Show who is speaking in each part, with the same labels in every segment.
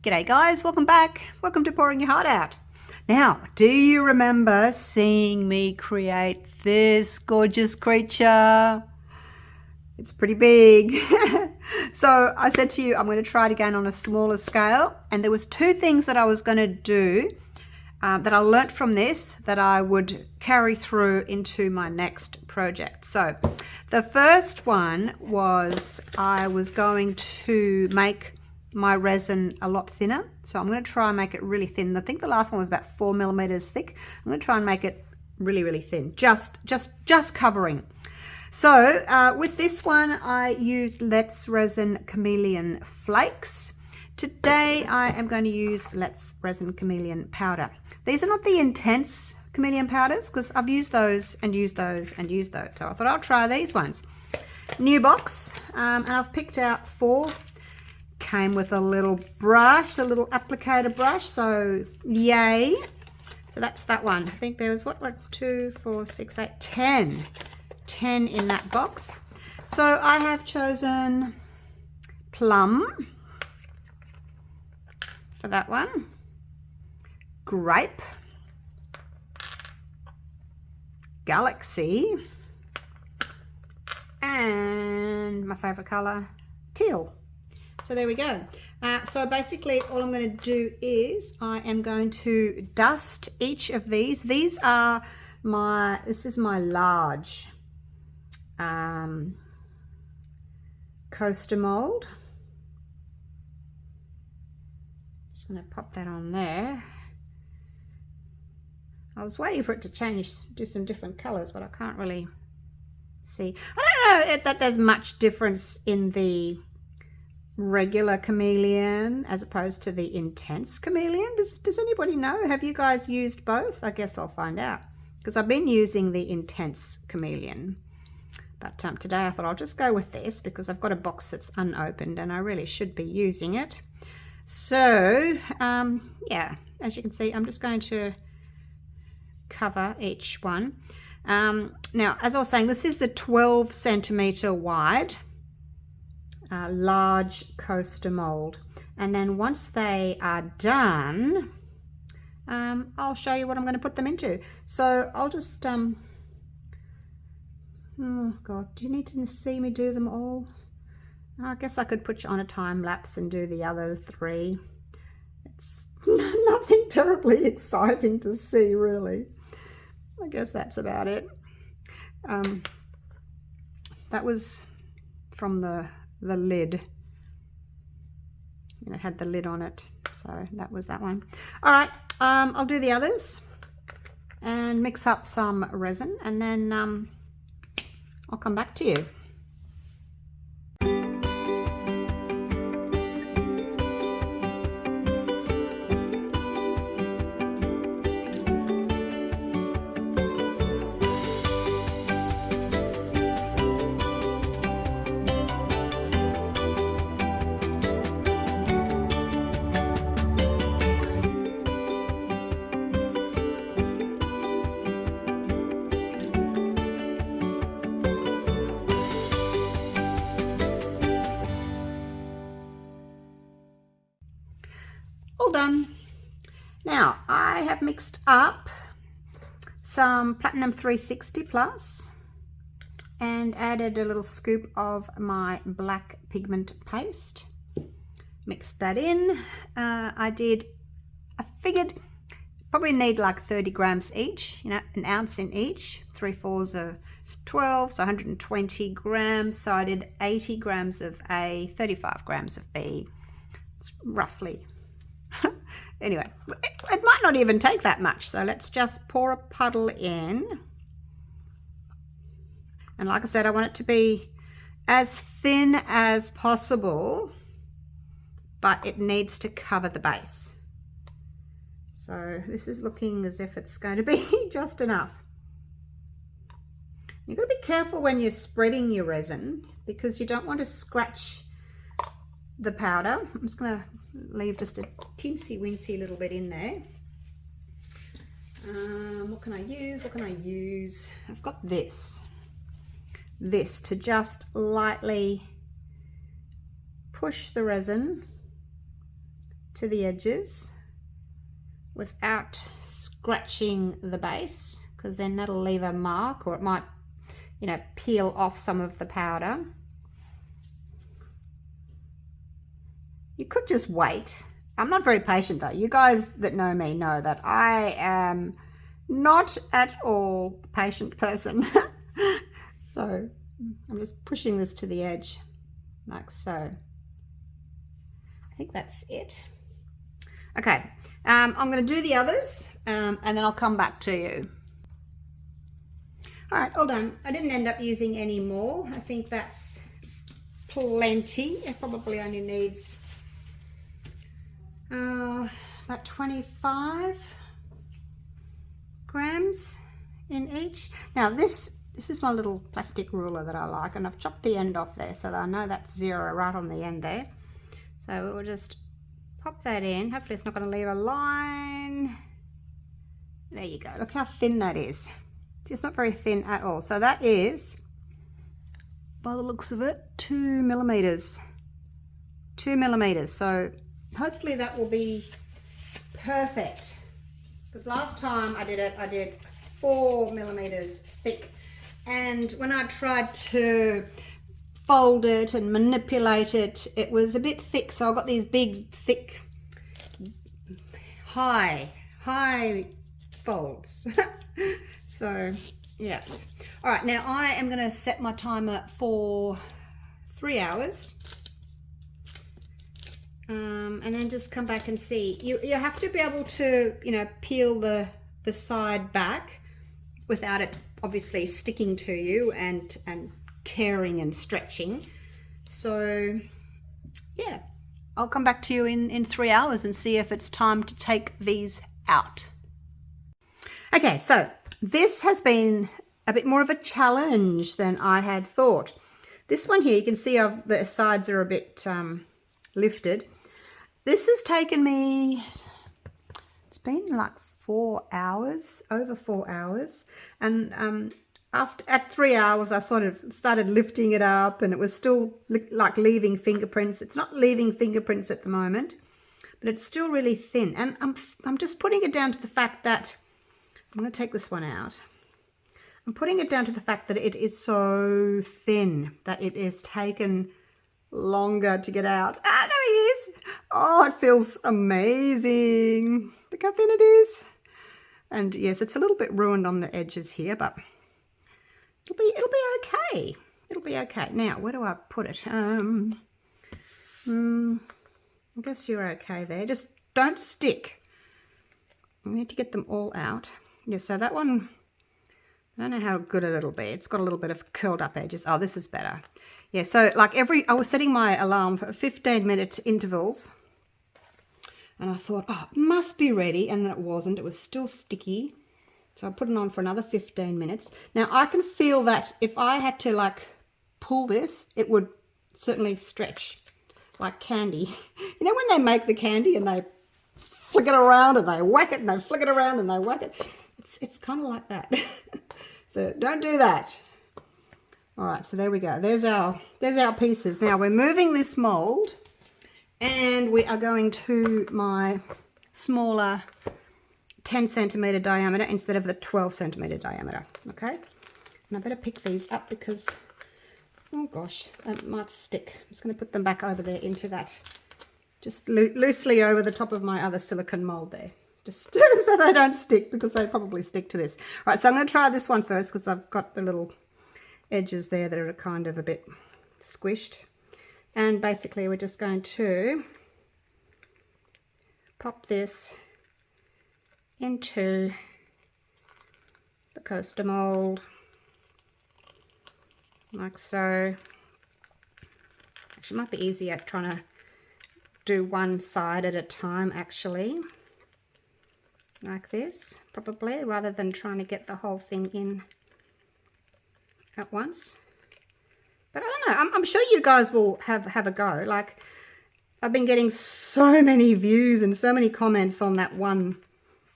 Speaker 1: G'day guys, welcome back. Welcome to Pouring Your Heart Out. Now, do you remember seeing me create this gorgeous creature? It's pretty big. So I said to you, I'm going to try it again on a smaller scale. And there was two things that I was going to do that I learnt from this that I would carry through into my next project. So the first one was I was going to make my resin a lot thinner. So I'm going to try and make it really thin. I think the last one was about 4 millimeters thick. I'm going to try and make it really, really thin, just covering. So with this one, I used Let's Resin Chameleon Flakes. Today, I am going to use Let's Resin Chameleon Powder. These are not the intense chameleon powders because I've used those and used those and used those. So I thought I'll try these ones. New box, and I've picked out 4. Came with a little brush, a little applicator brush, so yay. So that's that one. I think there was, what, 2, 4, 6, 8, 10 in that box. So I have chosen plum for that one, grape, galaxy, and my favorite color, teal. So there we go. So basically all I'm going to do is I am going to dust each of these. This is my large coaster mold. Just going to pop that on there. I was waiting for it to change, do some different colors, but I can't really see. I don't know that there's much difference in the regular chameleon as opposed to the intense chameleon. Does anybody know? Have you guys used both? I guess I'll find out because I've been using the intense chameleon, but today I thought I'll just go with this because I've got a box that's unopened and I really should be using it. So yeah, as you can see, I'm just going to cover each one. Now, as I was saying, this is the 12 centimeter wide large coaster mold, and then once they are done, I'll show you what I'm going to put them into. So I'll just oh god, do you need to see me do them all? I guess I could put you on a time lapse and do the other 3. It's nothing terribly exciting to see, really. I guess that's about it. That was from the lid, and it had the lid on it, so that was that one. All right, I'll do the others and mix up some resin, and then I'll come back to you. All done. Now I have mixed up some Platinum 360 Plus and added a little scoop of my black pigment paste. Mixed that in. I figured probably need like 30 grams each, you know, an ounce in each. 3/4 of 12, so 120 grams. So I did 80 grams of A, 35 grams of B. It's roughly. Anyway, it might not even take that much, so let's just pour a puddle in. And like I said, I want it to be as thin as possible, but it needs to cover the base. So this is looking as if it's going to be just enough. You've got to be careful when you're spreading your resin because you don't want to scratch the powder. I'm just going to leave just a teensy-weensy little bit in there. What can I use? I've got this to just lightly push the resin to the edges without scratching the base, because then that'll leave a mark, or it might, you know, peel off some of the powder. You could just wait. I'm not very patient though. You guys that know me know that I am not at all a patient person. So I'm just pushing this to the edge like so. I think that's it. Okay, I'm going to do the others and then I'll come back to you. All right, all done. I didn't end up using any more. I think that's plenty. It probably only needs about 25 grams in each. Now this is my little plastic ruler that I like, and I've chopped the end off there so that I know that's 0 right on the end there. So we'll just pop that in. Hopefully it's not going to leave a line. There you go. Look how thin that is. It's not very thin at all. So that is, by the looks of it, 2 millimeters. 2 millimeters. So hopefully that will be perfect. Because last time I did it, I did 4 millimeters thick. And when I tried to fold it and manipulate it, it was a bit thick. So I got these big, thick, high folds. So yes. All right, now I am going to set my timer for 3 hours. And then just come back and see. You have to be able to, you know, peel the side back without it obviously sticking to you and tearing and stretching. So yeah, I'll come back to you in 3 hours and see if it's time to take these out. Okay, so this has been a bit more of a challenge than I had thought. This one here, you can see the sides are a bit lifted. This has taken me, it's been like 4 hours, over 4 hours. And at 3 hours, I sort of started lifting it up, and it was still like leaving fingerprints. It's not leaving fingerprints at the moment, but it's still really thin. And I'm just putting it down to the fact that, I'm going to take this one out. I'm putting it down to the fact that it is so thin that it is taken longer to get out. Ah, there he is. Oh, it feels amazing. Look how thin it is. And yes, it's a little bit ruined on the edges here, but it'll be okay. It'll be okay. Now, where do I put it? I guess you're okay there. Just don't stick. I need to get them all out. Yeah, so that one, I don't know how good it'll be. It's got a little bit of curled up edges. Oh, this is better. Yeah, so like I was setting my alarm for 15-minute intervals, and I thought, oh, it must be ready, and then it wasn't. It was still sticky. So I put it on for another 15 minutes. Now I can feel that if I had to like pull this, it would certainly stretch like candy. You know when they make the candy and they flick it around and they whack it and they flick it around and they whack it? It's kind of like that. So don't do that. All right, so there we go. There's our pieces. Now we're moving this mold, and we are going to my smaller 10 centimeter diameter instead of the 12 centimeter diameter. Okay, and I better pick these up because, oh gosh, that might stick. I'm just going to put them back over there into that, just loosely over the top of my other silicone mold there. Just so they don't stick, because they probably stick to this. All right, so I'm going to try this one first because I've got the little edges there that are kind of a bit squished. And basically we're just going to pop this into the coaster mold like so. Actually, it might be easier trying to do one side at a time, actually. Like this, probably, rather than trying to get the whole thing in at once. But I don't know, I'm sure you guys will have a go. Like, I've been getting so many views and so many comments on that one,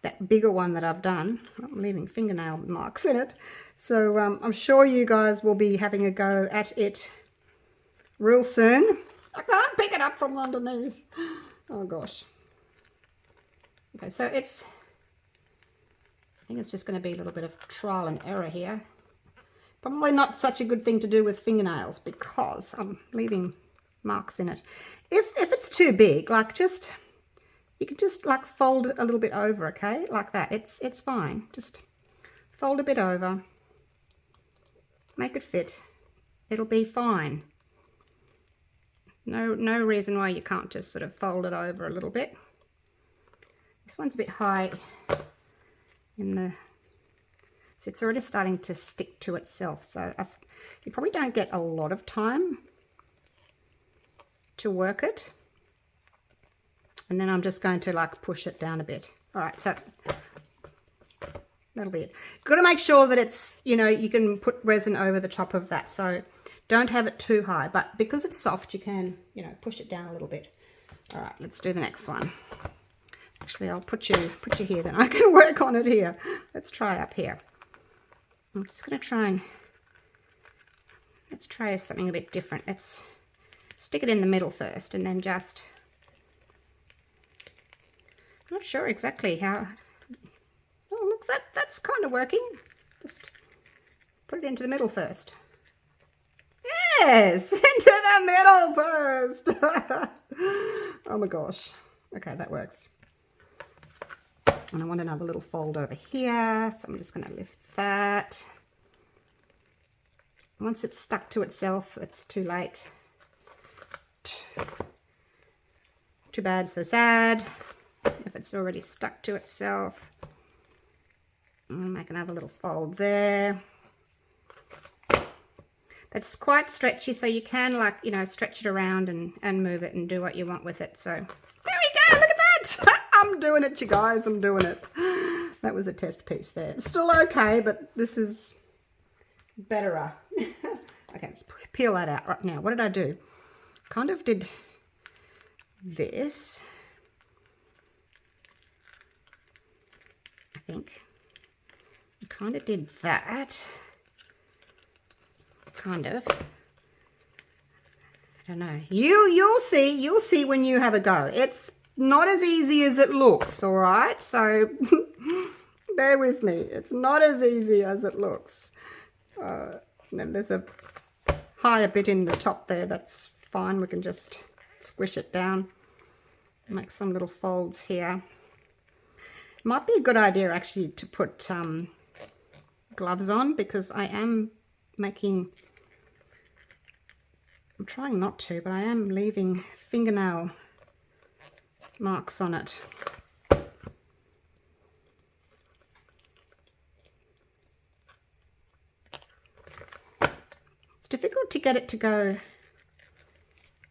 Speaker 1: that bigger one that I've done. I'm leaving fingernail marks in it. So I'm sure you guys will be having a go at it real soon. I can't pick it up from underneath. Oh gosh. Okay, so I think it's just going to be a little bit of trial and error here. Probably not such a good thing to do with fingernails because I'm leaving marks in it. If it's too big, like you can just like fold it a little bit over, okay? Like that. It's fine. Just fold a bit over. Make it fit. It'll be fine. No reason why you can't just sort of fold it over a little bit. This one's a bit high in the... So it's already starting to stick to itself. So you probably don't get a lot of time to work it. And then I'm just going to like push it down a bit. All right, so that'll be it. You've got to make sure that it's, you know, you can put resin over the top of that. So don't have it too high, but because it's soft, you can, you know, push it down a little bit. All right, let's do the next one. Actually, I'll put you here, then I can work on it here. Let's try up here. I'm just going to let's try something a bit different. Let's stick it in the middle first and then just, I'm not sure exactly how, oh look, that's kind of working. Just put it into the middle first. Yes, into the middle first. Oh my gosh. Okay, that works. And I want another little fold over here, so I'm just going to lift that. Once it's stuck to itself, it's too late. Too bad, so sad. If it's already stuck to itself. I'll make another little fold there. That's quite stretchy, so you can, like, you know, stretch it around and move it and do what you want with it. So there we go, look at that. I'm doing it, you guys, I'm doing it. That was a test piece there. It's still okay, but this is betterer. Okay, let's peel that out right now. What did I do? Kind of did this, I think. I kind of did that. Kind of. I don't know. You'll see when you have a go. It's not as easy as it looks, all right? So bear with me. It's not as easy as it looks. And there's a higher bit in the top there. That's fine. We can just squish it down. Make some little folds here. Might be a good idea actually to put gloves on, because I am making... I'm trying not to, but I am leaving fingernail marks on it. It's difficult to get it to go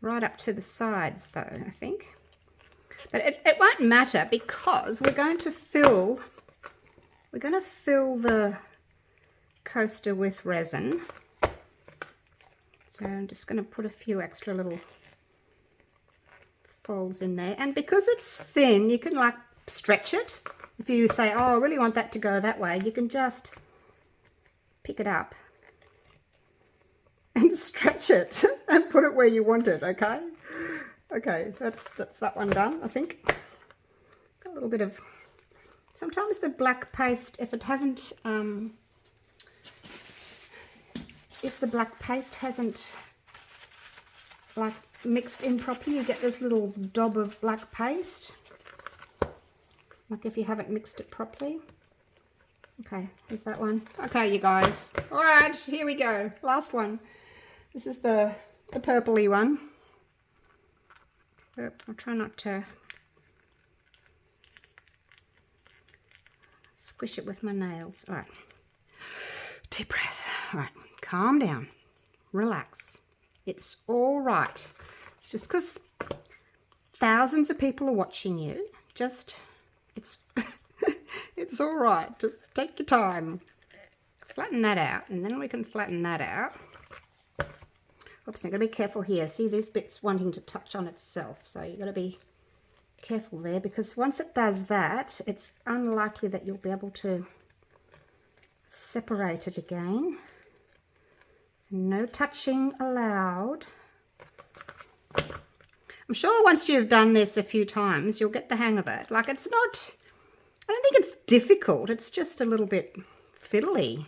Speaker 1: right up to the sides though, I think. But it won't matter, because we're going to fill the coaster with resin. So I'm just going to put a few extra little folds in there. And because it's thin, you can like stretch it. If you say, oh, I really want that to go that way, you can just pick it up and stretch it and put it where you want it, okay? Okay, that's that one done, I think. A little bit of... Sometimes the black paste, if it hasn't... if the black paste hasn't like mixed in properly, you get this little dob of black paste, like if you haven't mixed it properly. Okay, here's that one. Okay, you guys, all right, here we go, last one. This is the purpley one. I'll try not to squish it with my nails. All right, deep breath. All right, calm down, relax. It's all right. It's just because thousands of people are watching you. Just, it's it's all right. Just take your time. Flatten that out, and then we can flatten that out. Oops, I've got to be careful here. See, this bit's wanting to touch on itself, so you've got to be careful there, because once it does that, it's unlikely that you'll be able to separate it again. So no touching allowed. I'm sure once you've done this a few times, you'll get the hang of it. Like, it's not I don't think it's difficult, it's just a little bit fiddly.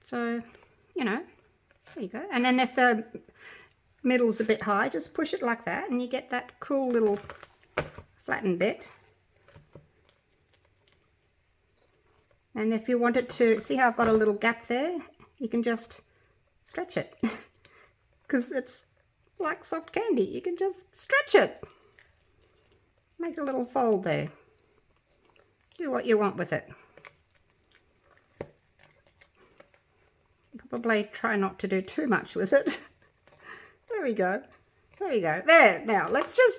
Speaker 1: So, you know, there you go. And then if the middle's a bit high, just push it like that and you get that cool little flattened bit. And if you want it to, see how I've got a little gap there? You can just stretch it because it's like soft candy. You can just stretch it. Make a little fold there. Do what you want with it. Probably try not to do too much with it. There we go. There you go. There. Now,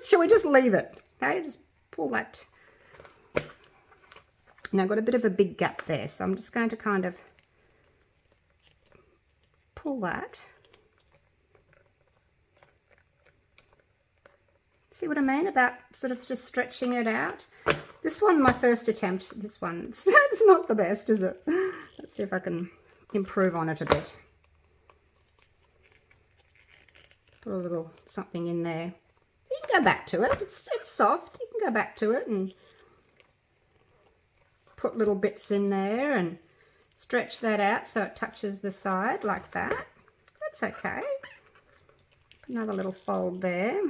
Speaker 1: shall we just leave it? Okay, just pull that. Now, I've got a bit of a big gap there, so I'm just going to kind of pull that. See what I mean about sort of just stretching it out? This one, my first attempt, this one, it's not the best, is it? Let's see if I can improve on it a bit. Put a little something in there. So you can go back to it. It's soft. You can go back to it and put little bits in there and stretch that out so it touches the side like that. That's okay. Put another little fold there.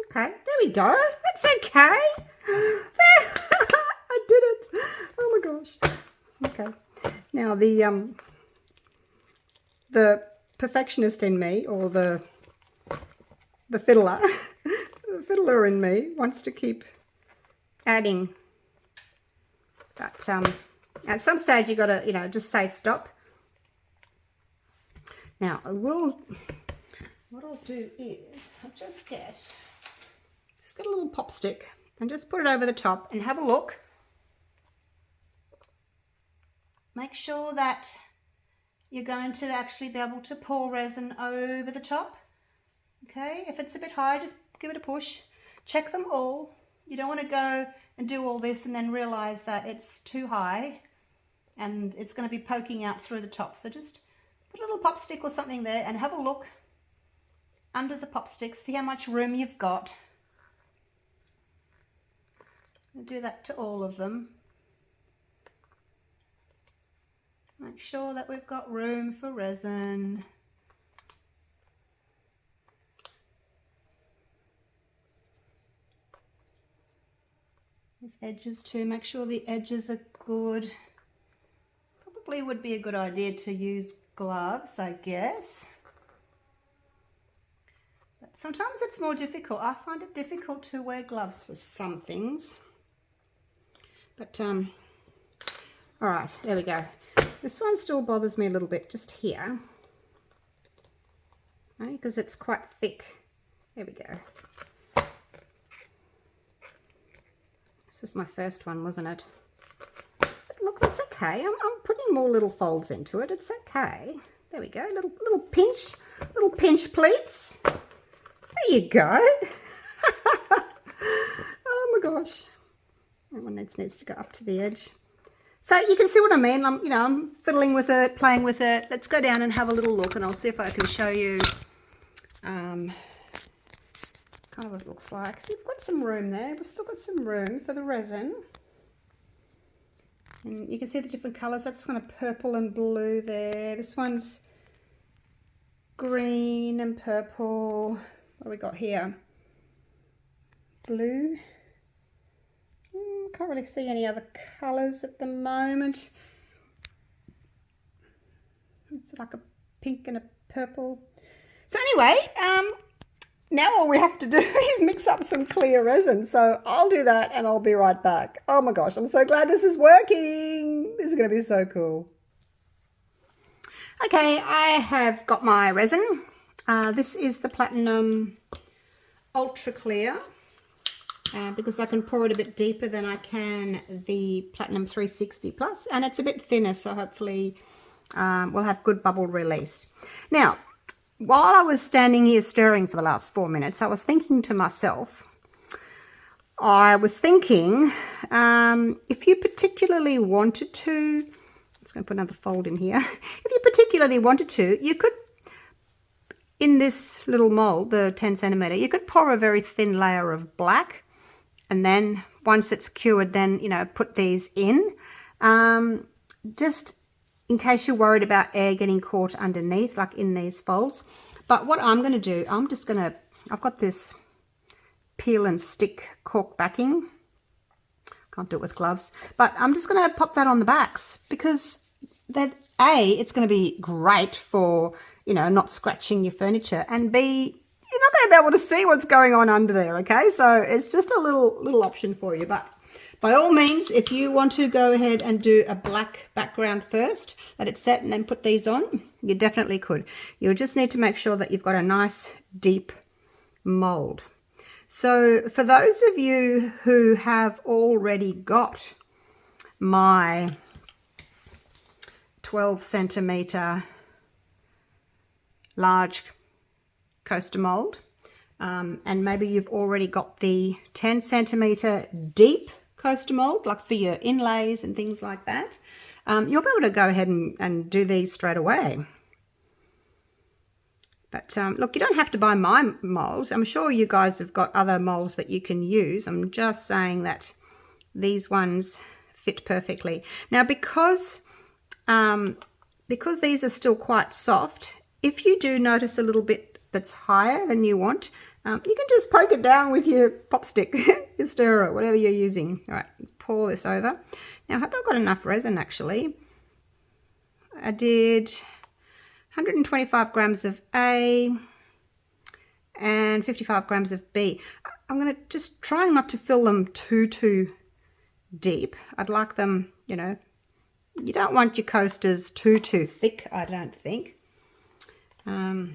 Speaker 1: Okay, there we go. That's okay. I did it. Oh my gosh. Okay. Now the perfectionist in me, or the fiddler, the fiddler in me wants to keep adding. But at some stage you got to, you know, just say stop. Now what I'll do is I'll just get a little pop stick and just put it over the top and have a look. Make sure that you're going to actually be able to pour resin over the top. Okay, if it's a bit high, just give it a push. Check them all. You don't want to go and do all this and then realize that it's too high and it's going to be poking out through the top. So just put a little pop stick or something there and have a look under the pop stick, see how much room you've got. I'll do that to all of them. Make sure that we've got room for resin. These edges too, make sure the edges are good. Probably would be a good idea to use gloves, I guess. But sometimes it's more difficult. I find it difficult to wear gloves for some things. But, all right, there we go. This one still bothers me a little bit just here, because it's quite thick. There we go. This was my first one, wasn't it? But look, that's okay. I'm putting more little folds into it. It's okay. There we go. Little pinch pleats. There you go. Oh my gosh. That one needs to go up to the edge. So you can see what I mean. I'm fiddling with it, playing with it. Let's go down and have a little look, and I'll see if I can show you kind of what it looks like. So we've got some room there. We've still got some room for the resin. And you can see the different colours. That's kind of purple and blue there. This one's green and purple. What have we got here? Blue. Can't really see any other colours at the moment. It's like a pink and a purple. So anyway, now all we have to do is mix up some clear resin. So I'll do that and I'll be right back. Oh my gosh, I'm so glad this is working. This is going to be so cool. Okay, I have got my resin. This is the Platinum Ultra Clear. Because I can pour it a bit deeper than I can the Platinum 360 Plus, and it's a bit thinner, so hopefully we'll have good bubble release. Now, while I was standing here stirring for the last 4 minutes, I was thinking to myself, if you particularly wanted to, I'm just going to put another fold in here, if you particularly wanted to, you could, in this little mold, the 10 centimeter, you could pour a very thin layer of black And then once it's cured, then, you know, put these in. Just in case you're worried about air getting caught underneath, like in these folds. But what I'm going to do, I've got this peel and stick cork backing. Can't do it with gloves. But I'm just going to pop that on the backs because that it's going to be great for, you know, not scratching your furniture, and B, you're not going to be able to see what's going on under there, okay? So it's just a little option for you. But by all means, if you want to go ahead and do a black background first, let it set and then put these on, you definitely could. You'll just need to make sure that you've got a nice deep mold. So for those of you who have already got my 12 centimeter large coaster mold, and maybe you've already got the 10 centimeter deep coaster mold, like for your inlays and things like that, you'll be able to go ahead and do these straight away. But look, you don't have to buy my molds. I'm sure you guys have got other molds that you can use. I'm just saying that these ones fit perfectly. Now, because these are still quite soft, if you do notice a little bit that's higher than you want, you can just poke it down with your pop stick, your stirrer, whatever you're using. All right, pour this over. Now, I hope I've got enough resin, actually. I did 125 grams of A and 55 grams of B. I'm going to just try not to fill them too deep. I'd like them, you know, you don't want your coasters too thick, I don't think. I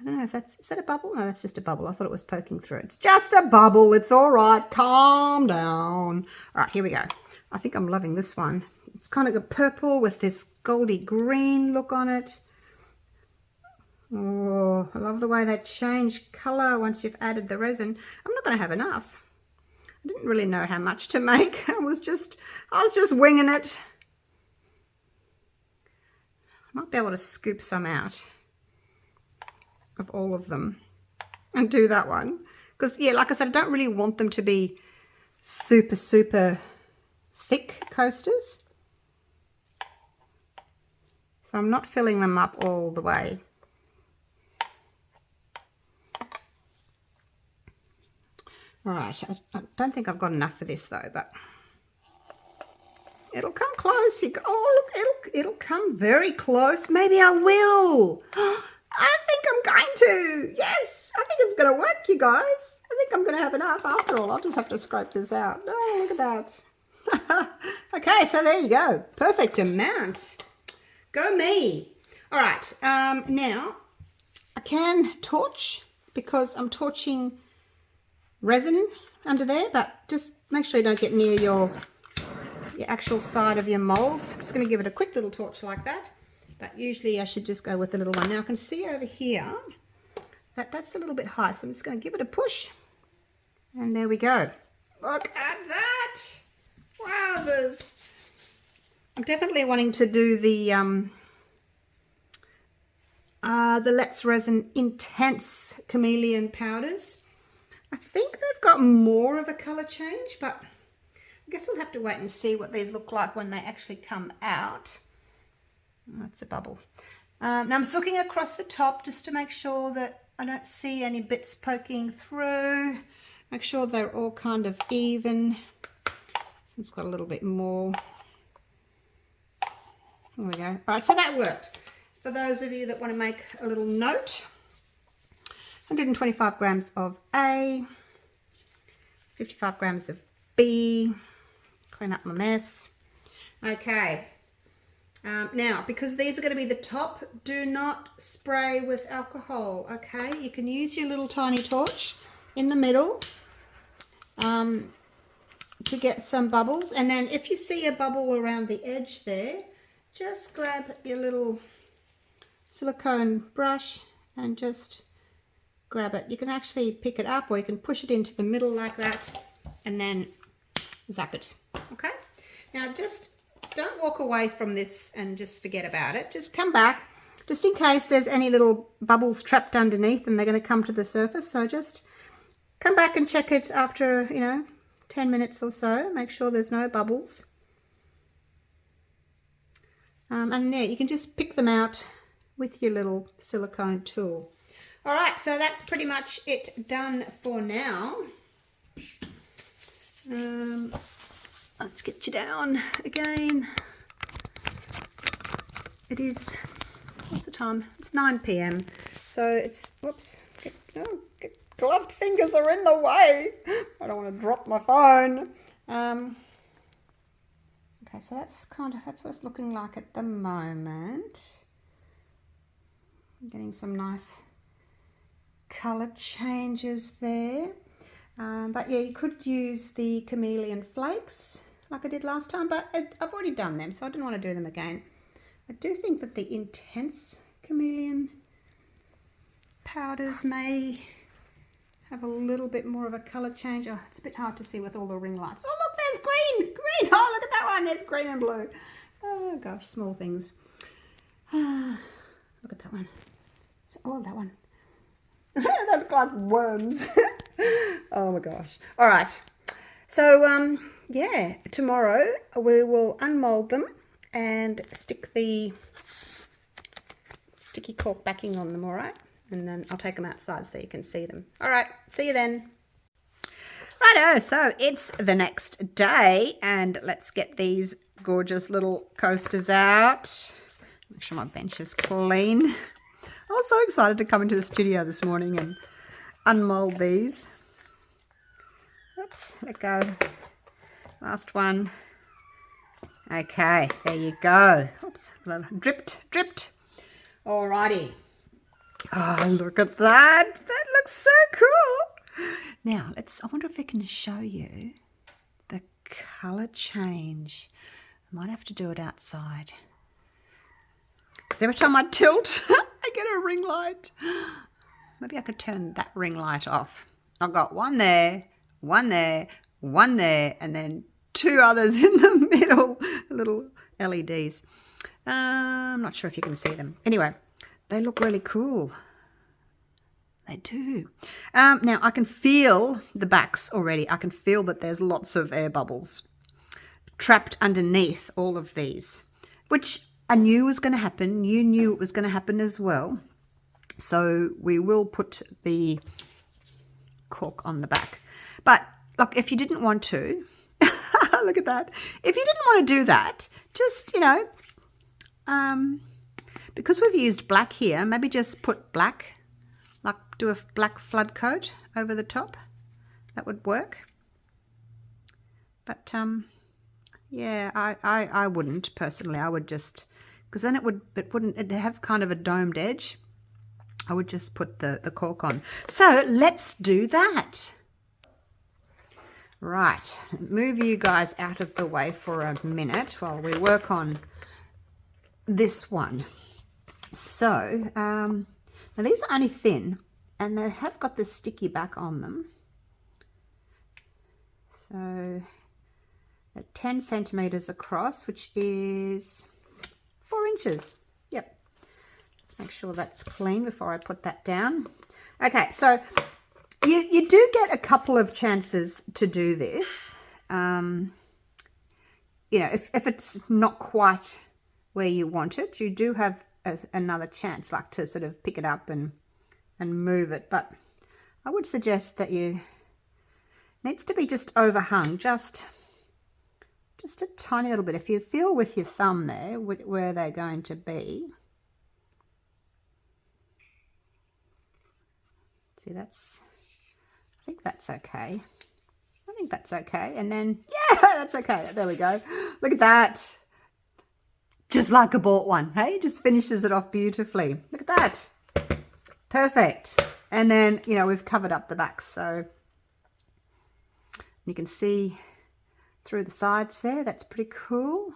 Speaker 1: don't know if is that a bubble? No, that's just a bubble. I thought it was poking through. It's just a bubble. It's all right. Calm down. All right, here we go. I think I'm loving this one. It's kind of a purple with this goldy green look on it. Oh, I love the way they change color once you've added the resin. I'm not going to have enough. I didn't really know how much to make. I was just winging it. I might be able to scoop some out of all of them and do that one. Because, yeah, like I said, I don't really want them to be super thick coasters. So I'm not filling them up all the way. All right, I don't think I've got enough for this though, but it'll come close. Oh, look, it'll come very close. Maybe I will. I think I'm going to. Yes, I think it's going to work, you guys. I think I'm going to have enough after all. I'll just have to scrape this out. Oh, look at that. Okay, so there you go. Perfect amount. Go me. All right, now I can torch because I'm torching resin under there, but just make sure you don't get near your actual side of your molds. I'm just going to give it a quick little torch like that. But usually I should just go with the little one. Now I can see over here that that's a little bit high, so I'm just going to give it a push. And there we go. Look at that! Wowzers! I'm definitely wanting to do the Let's Resin Intense Chameleon powders. I think they've got more of a colour change, but I guess we'll have to wait and see what these look like when they actually come out. That's a bubble. Now I'm just looking across the top just to make sure that I don't see any bits poking through. Make sure they're all kind of even. This one's got a little bit more. There we go. All right, so that worked. For those of you that want to make a little note, 125 grams of A, 55 grams of B. Clean up my mess. Okay. Now, because these are going to be the top, do not spray with alcohol, okay? You can use your little tiny torch in the middle to get some bubbles. And then if you see a bubble around the edge there, just grab your little silicone brush and just grab it. You can actually pick it up or you can push it into the middle like that and then zap it, okay? Now, just don't walk away from this and just forget about it. Just come back, just in case there's any little bubbles trapped underneath and they're going to come to the surface. So just Come back and check it after, 10 minutes or so. Make sure there's no bubbles. And yeah, you can just pick them out with your little silicone tool. All right, so that's pretty much it done for now. Let's get you down again. It is, what's the time? It's 9 p.m. So it's, whoops, gloved fingers are in the way. I don't want to drop my phone. Okay, so that's what it's looking like at the moment. I'm getting some nice colour changes there. But yeah, you could use the chameleon flakes like I did last time, but I've already done them, so I didn't want to do them again. I do think that the intense chameleon powders may have a little bit more of a colour change. Oh, it's a bit hard to see with all the ring lights. Oh, look, there's green! Green! Oh, look at that one! There's green and blue. Oh, gosh, small things. Look at that one. Oh, that one. They look like worms. Oh, my gosh. All right. So, yeah, tomorrow we will unmold them and stick the sticky cork backing on them, all right? And then I'll take them outside so you can see them. All right, see you then. Righto, so it's the next day and let's get these gorgeous little coasters out. Make sure my bench is clean. I was so excited to come into the studio this morning and unmold these. Oops, let go. Last one. Okay, there you go. Oops, dripped. Alrighty. Oh, look at that. That looks so cool. Now, I wonder if I can show you the colour change. I might have to do it outside. Because every time I tilt, I get a ring light. Maybe I could turn that ring light off. I've got one there, one there, one there, and then two others in the middle, little LEDs. I'm not sure if you can see them. Anyway, they look really cool. They do. Now, I can feel the backs already. I can feel that there's lots of air bubbles trapped underneath all of these, which I knew was going to happen. You knew it was going to happen as well. So we will put the cork on the back. But look, if you didn't want to, look at that. If you didn't want to do that, just, because we've used black here, maybe just put black, like do a black flood coat over the top. That would work. But, yeah, I wouldn't personally. I would just, because then it'd have kind of a domed edge. I would just put the cork on. So let's do that. Right, move you guys out of the way for a minute while we work on this one. So, now these are only thin and they have got the sticky back on them. So, at 10 centimeters across, which is 4 inches. Yep. Let's make sure that's clean before I put that down. Okay, so you do get a couple of chances to do this. If it's not quite where you want it, you do have another chance, like to sort of pick it up and move it. But I would suggest that needs to be just overhung, just a tiny little bit. If you feel with your thumb there where they're going to be. See, I think that's okay. I think that's okay. And then, yeah, that's okay. There we go. Look at that. Just like I bought one, hey? Just finishes it off beautifully. Look at that. Perfect. And then, we've covered up the backs. So you can see through the sides there. That's pretty cool.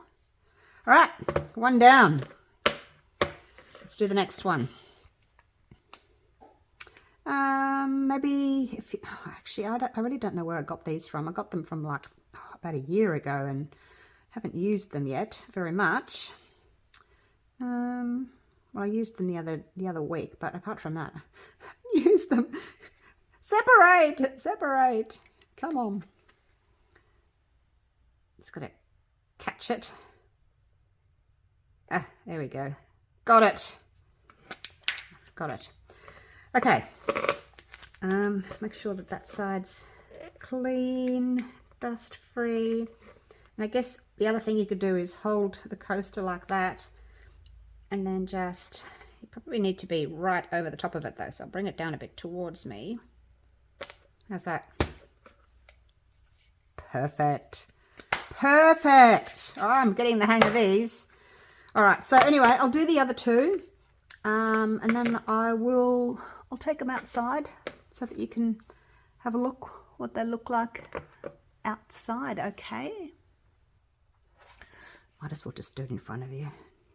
Speaker 1: All right, one down. Let's do the next one. Maybe actually, I really don't know where I got these from. I got them from like about a year ago and haven't used them yet very much. Well, I used them the other week, but apart from that, I used them. Separate! Separate! Come on. Just got to catch it. Ah, there we go. Got it. Got it. Okay. Make sure that that side's clean, dust free. And I guess the other thing you could do is hold the coaster like that, and then just, you probably need to be right over the top of it though, so I'll bring it down a bit towards me. How's that? Perfect. Perfect. Oh, I'm getting the hang of these. All right, so anyway, I'll do the other two, and then I'll take them outside so that you can have a look what they look like outside, okay? Might as well just do it in front of you.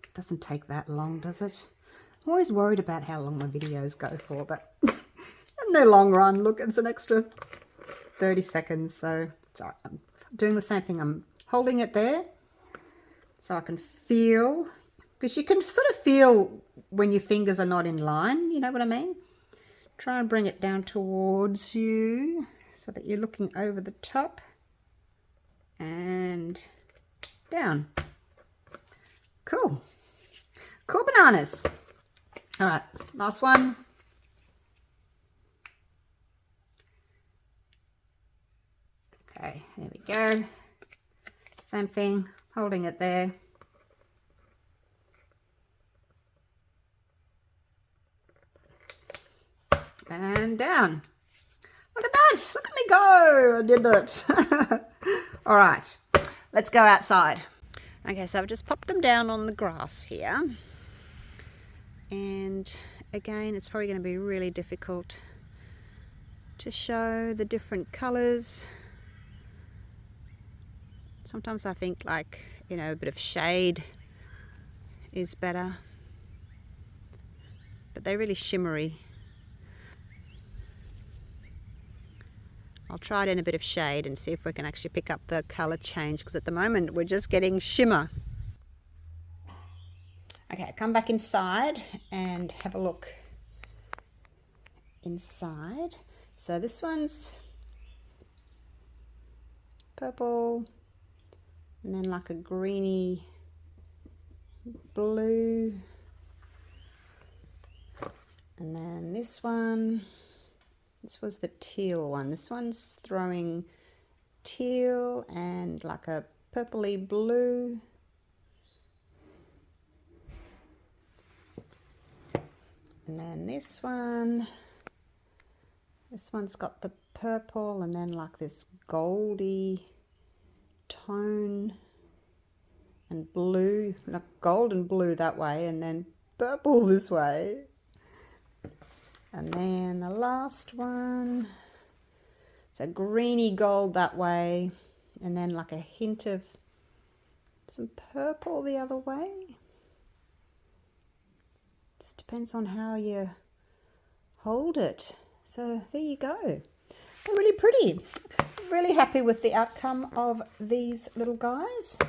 Speaker 1: It doesn't take that long, does it? I'm always worried about how long my videos go for, but in the long run, look, it's an extra 30 seconds, so it's all right. I'm doing the same thing. I'm holding it there so I can feel, because you can sort of feel when your fingers are not in line, you know what I mean? Try and bring it down towards you so that you're looking over the top and down. Cool. Cool bananas. All right, last one. Okay, there we go. Same thing, holding it there. And down. Look at that. Look at me go. I did it. All right, let's go outside. Okay, so I've just popped them down on the grass here. And again, it's probably going to be really difficult to show the different colours. Sometimes I think, like, you know, a bit of shade is better. But they're really shimmery. I'll try it in a bit of shade and see if we can actually pick up the colour change, because at the moment we're just getting shimmer. Okay, come back inside and have a look inside. So this one's purple and then like a greeny blue. And then this one, this was the teal one. This one's throwing teal and like a purpley blue. And then this one's got the purple and then like this goldy tone and blue, like gold and blue that way, and then purple this way. And then the last one, it's a greeny gold that way, and then like a hint of some purple the other way. Just depends on how you hold it. So there you go. They're really pretty. Really happy with the outcome of these little guys.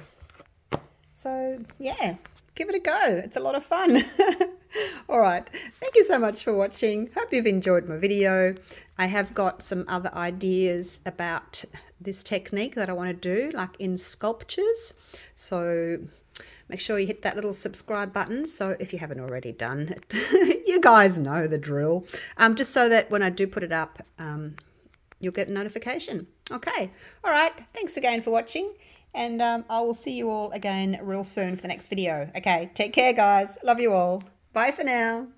Speaker 1: So yeah, give it a go. It's a lot of fun. All right, thank you so much for watching. Hope you've enjoyed my video. I have got some other ideas about this technique that I want to do, like in sculptures. So make sure you hit that little subscribe button. So if you haven't already done it, you guys know the drill. Just so that when I do put it up, you'll get a notification. Okay, all right, thanks again for watching. And I will see you all again real soon for the next video. Okay, take care, guys. Love you all. Bye for now.